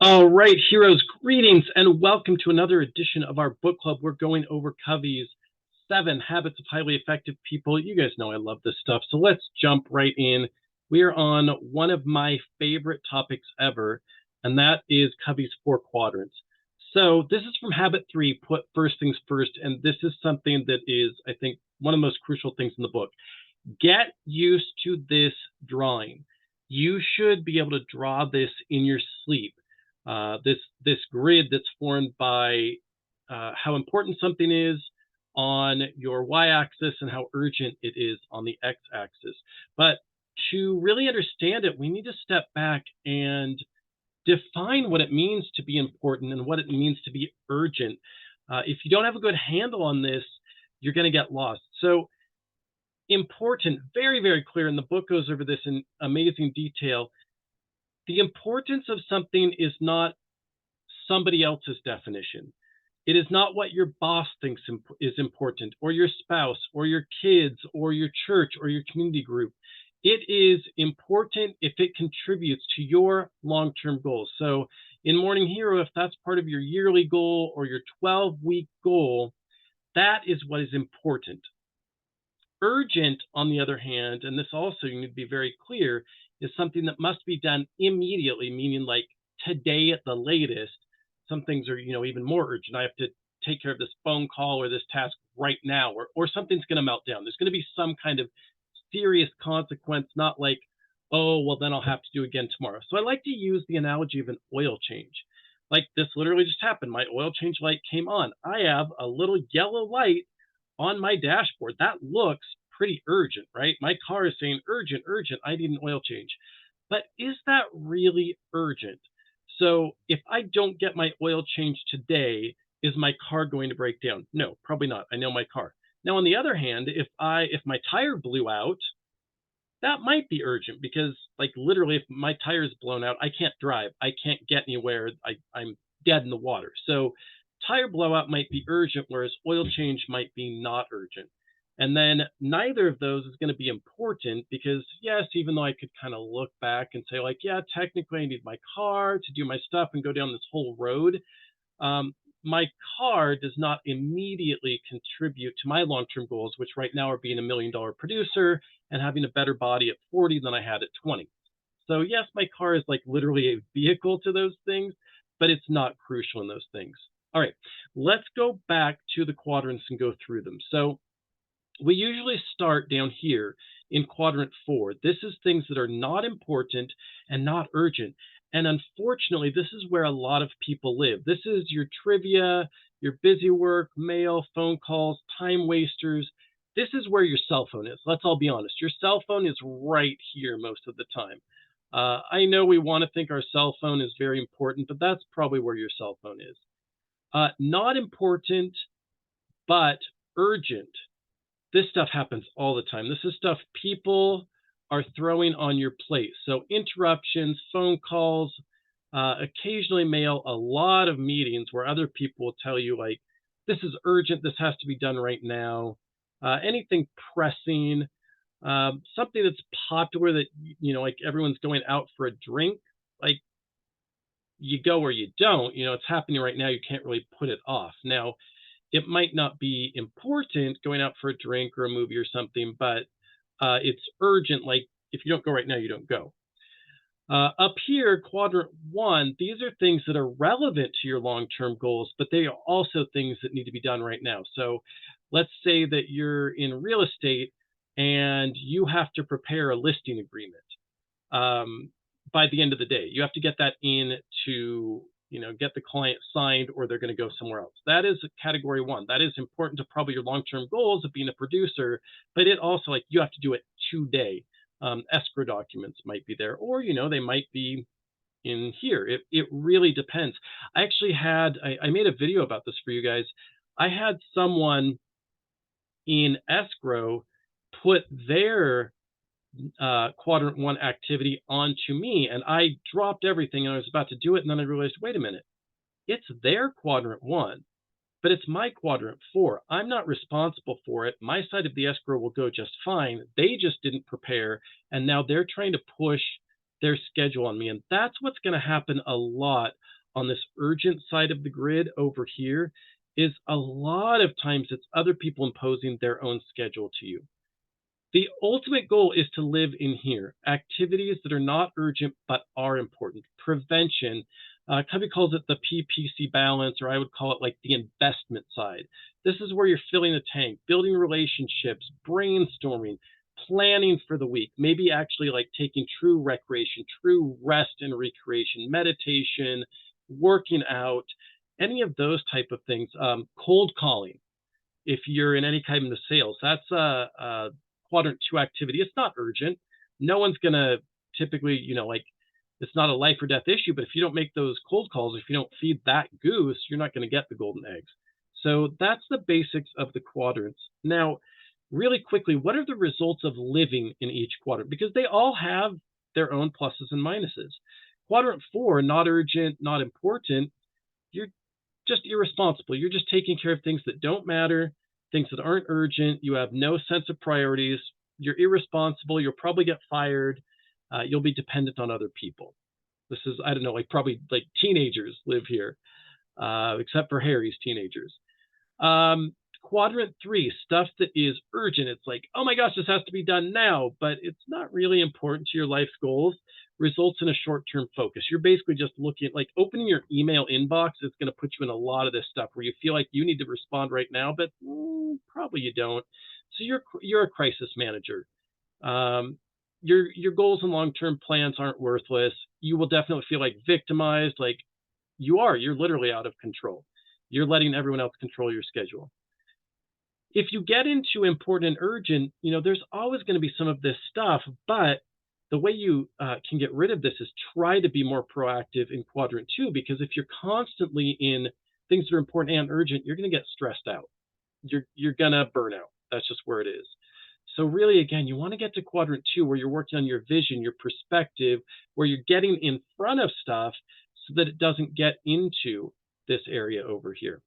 All right, heroes, greetings and welcome to another edition of our book club. We're going over Covey's 7 Habits of Highly Effective People. You guys know I love this stuff, so let's jump right in. We are on one of my favorite topics ever, and that is Covey's 4 quadrants. So this is from Habit 3, put first things first, and this is something that is, I think, one of the most crucial things in the book. Get used to this drawing. You should be able to draw this in your sleep. This grid that's formed by how important something is on your y-axis and how urgent it is on the x-axis. But to really understand it, we need to step back and define what it means to be important and what it means to be urgent. If you don't have a good handle on this, you're going to get lost. So important, very, very clear, and the book goes over this in amazing detail. The importance of something is not somebody else's definition. It is not what your boss thinks is important, or your spouse, or your kids, or your church, or your community group. It is important if it contributes to your long-term goals. So in Morning Hero, if that's part of your yearly goal or your 12-week goal, that is what is important. Urgent, on the other hand, and this also you need to be very clear, is something that must be done immediately, meaning like today at the latest. Some things are, even more urgent. I have to take care of this phone call or this task right now, or something's going to melt down. There's going to be some kind of serious consequence, not like, oh, well, then I'll have to do again tomorrow. So I like to use the analogy of an oil change. Like this literally just happened. My oil change light came on. I have a little yellow light on my dashboard. That looks pretty urgent, right? My car is saying urgent, urgent. I need an oil change. But is that really urgent? So if I don't get my oil change today, is my car going to break down? No, probably not. I know my car. Now, on the other hand, if my tire blew out, that might be urgent because, like, literally, if my tire is blown out, I can't drive. I can't get anywhere. I'm dead in the water. So tire blowout might be urgent, whereas oil change might be not urgent. And then neither of those is going to be important because, yes, even though I could kind of look back and say, like, yeah, technically I need my car to do my stuff and go down this whole road, my car does not immediately contribute to my long-term goals, which right now are being a $1 million producer and having a better body at 40 than I had at 20. So yes, my car is like literally a vehicle to those things, but it's not crucial in those things. All right, let's go back to the quadrants and go through them. So we usually start down here in quadrant 4. This is things that are not important and not urgent. And unfortunately, this is where a lot of people live. This is your trivia, your busy work, mail, phone calls, time wasters. This is where your cell phone is. Let's all be honest. Your cell phone is right here most of the time. I know we want to think our cell phone is very important, but that's probably where your cell phone is. Not important, but urgent. This stuff happens all the time. This is stuff people are throwing on your plate. So interruptions, phone calls, occasionally mail, a lot of meetings where other people will tell you, like, this is urgent, this has to be done right now. Anything pressing, something that's popular that, like everyone's going out for a drink, like you go or you don't, it's happening right now, you can't really put it off. Now, it might not be important going out for a drink or a movie or something, but it's urgent. Like if you don't go right now, you don't go. Up here, quadrant 1, these are things that are relevant to your long-term goals, but they are also things that need to be done right now. So let's say that you're in real estate and you have to prepare a listing agreement by the end of the day. You have to get that in to get the client signed or they're going to go somewhere else. That is category 1. That is important to probably your long-term goals of being a producer, but it also, like, you have to do it today. Escrow documents might be there, or, they might be in here. It really depends. I actually I made a video about this for you guys. I had someone in escrow put their quadrant 1 activity onto me, and I dropped everything and I was about to do it, and then I realized, wait a minute, it's their quadrant 1, but it's my quadrant 4. I'm not responsible for it. My side of the escrow will go just fine. They just didn't prepare, and now they're trying to push their schedule on me. And that's what's going to happen a lot on this urgent side of the grid over here, is a lot of times it's other people imposing their own schedule to you. The ultimate goal is to live in here, activities that are not urgent but are important. Prevention, Covey calls it the PPC balance, or I would call it like the investment side. This is where you're filling the tank, building relationships, brainstorming, planning for the week, maybe actually like taking true recreation, true rest and recreation, meditation, working out, any of those type of things. Cold calling, if you're in any kind of sales, that's a quadrant 2 activity. It's not urgent. No one's going to typically, like, it's not a life or death issue, but if you don't make those cold calls, if you don't feed that goose, you're not going to get the golden eggs. So that's the basics of the quadrants. Now, really quickly, what are the results of living in each quadrant? Because they all have their own pluses and minuses. Quadrant 4, not urgent, not important, you're just irresponsible. You're just taking care of things that don't matter, things that aren't urgent. You have no sense of priorities. You're irresponsible. You'll probably get fired. You'll be dependent on other people. This is, I don't know, like probably like teenagers live here, except for Harry's teenagers. Quadrant 3, stuff that is urgent. It's like, oh my gosh, this has to be done now, but it's not really important to your life's goals. Results in a short-term focus. You're basically just looking at, like, opening your email inbox is going to put you in a lot of this stuff where you feel like you need to respond right now, but probably you don't. So you're a crisis manager. Your goals and long-term plans aren't worthless. You will definitely feel like victimized, like you're literally out of control. You're letting everyone else control your schedule. If you get into important and urgent, there's always going to be some of this stuff, but the way you can get rid of this is try to be more proactive in quadrant 2, because if you're constantly in things that are important and urgent, you're going to get stressed out. You're going to burn out. That's just where it is. So really, again, you want to get to quadrant 2 where you're working on your vision, your perspective, where you're getting in front of stuff so that it doesn't get into this area over here.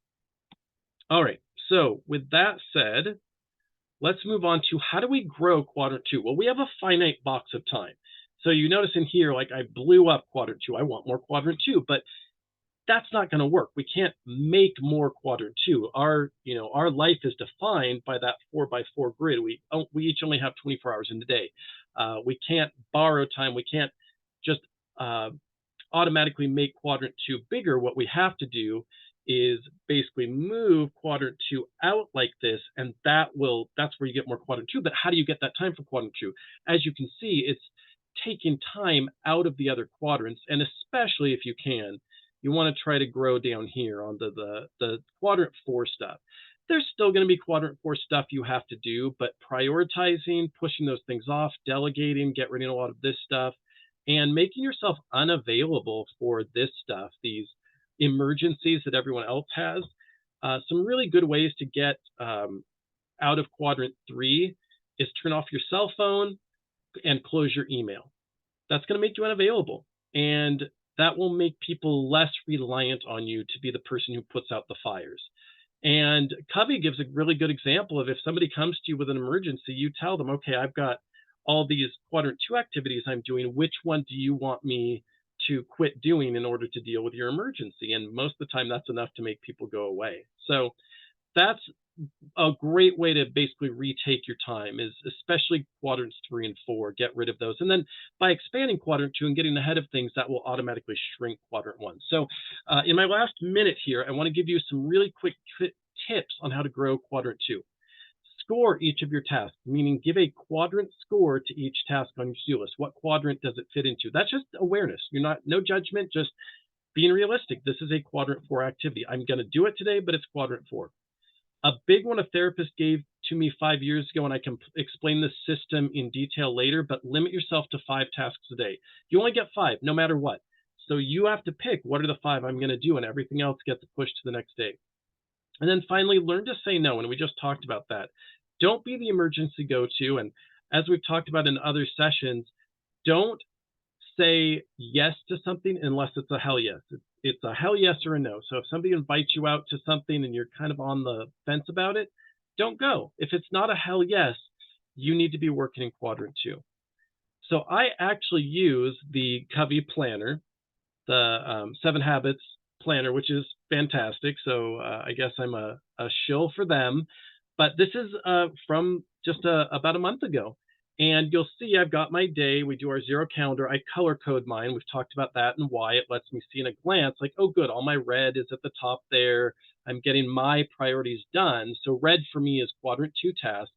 All right. So with that said, let's move on to how do we grow quadrant 2? Well, we have a finite box of time. So you notice in here, like I blew up quadrant 2. I want more quadrant 2, but that's not going to work. We can't make more quadrant 2. Our life is defined by that 4x4 grid. We each only have 24 hours in the day. We can't borrow time. We can't just automatically make quadrant 2 bigger. What we have to do is basically move quadrant 2 out like this, and that's where you get more quadrant 2. But how do you get that time for quadrant 2? As you can see, it's taking time out of the other quadrants, and especially if you can, you want to try to grow down here on the quadrant 4 stuff. There's still going to be quadrant 4 stuff you have to do, but prioritizing, pushing those things off, delegating, get rid of a lot of this stuff, and making yourself unavailable for this stuff, these emergencies that everyone else has. Some really good ways to get out of quadrant 3 is turn off your cell phone and close your email. That's going to make you unavailable, and that will make people less reliant on you to be the person who puts out the fires. And Covey gives a really good example of if somebody comes to you with an emergency, you tell them, okay, I've got all these quadrant 2 activities I'm doing. Which one do you want me to quit doing in order to deal with your emergency? And most of the time that's enough to make people go away. So that's a great way to basically retake your time, is especially quadrants 3 and 4, get rid of those. And then by expanding quadrant 2 and getting ahead of things, that will automatically shrink quadrant 1. So in my last minute here, I want to give you some really quick tips on how to grow quadrant 2. Score each of your tasks, meaning give a quadrant score to each task on your to-do list. What quadrant does it fit into? That's just awareness. No judgment, just being realistic. This is a quadrant 4 activity. I'm going to do it today, but it's quadrant 4. A big one a therapist gave to me 5 years ago, and I can explain this system in detail later, but limit yourself to 5 tasks a day. You only get 5, no matter what. So you have to pick, what are the 5 I'm going to do, and everything else gets pushed to the next day. And then finally, learn to say no, and we just talked about that. Don't be the emergency go-to, and as we've talked about in other sessions, don't say yes to something unless it's a hell yes. It's a hell yes or a no. So if somebody invites you out to something and you're kind of on the fence about it, don't go. If it's not a hell yes, you need to be working in quadrant 2. So I actually use the Covey planner, the 7 Habits planner, which is fantastic. So I guess I'm a shill for them. But this is from just about a month ago. And you'll see I've got my day. We do our zero calendar. I color code mine. We've talked about that and why it lets me see in a glance, like, oh, good, all my red is at the top there. I'm getting my priorities done. So red for me is quadrant 2 tasks.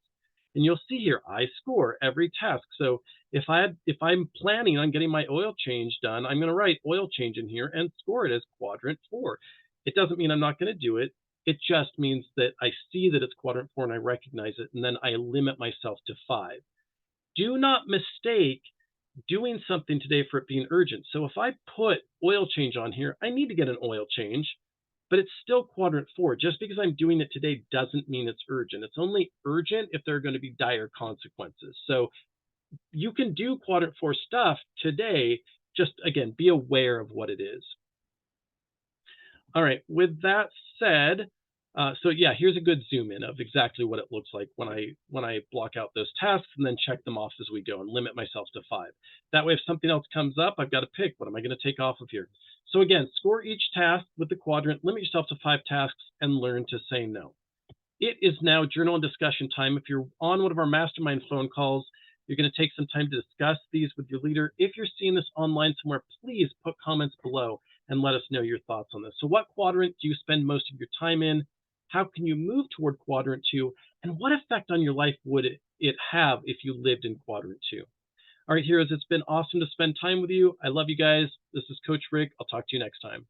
And you'll see here, I score every task. So if I'm planning on getting my oil change done, I'm going to write oil change in here and score it as quadrant 4. It doesn't mean I'm not going to do it. It just means that I see that it's quadrant 4 and I recognize it, and then I limit myself to 5. Do not mistake doing something today for it being urgent. So if I put oil change on here, I need to get an oil change, but it's still quadrant 4. Just because I'm doing it today doesn't mean it's urgent. It's only urgent if there are going to be dire consequences. So you can do quadrant 4 stuff today. Just again, be aware of what it is. All right, with that said, so yeah, here's a good zoom in of exactly what it looks like when I block out those tasks and then check them off as we go and limit myself to 5. That way, if something else comes up, I've got to pick, what am I going to take off of here? So again, score each task with the quadrant, limit yourself to 5 tasks, and learn to say no. It is now journal and discussion time. If you're on one of our mastermind phone calls, you're going to take some time to discuss these with your leader. If you're seeing this online somewhere, please put comments below and let us know your thoughts on this. So what quadrant do you spend most of your time in? How can you move toward quadrant 2? And what effect on your life would it have if you lived in quadrant 2? All right, heroes, it's been awesome to spend time with you. I love you guys. This is Coach Rick. I'll talk to you next time.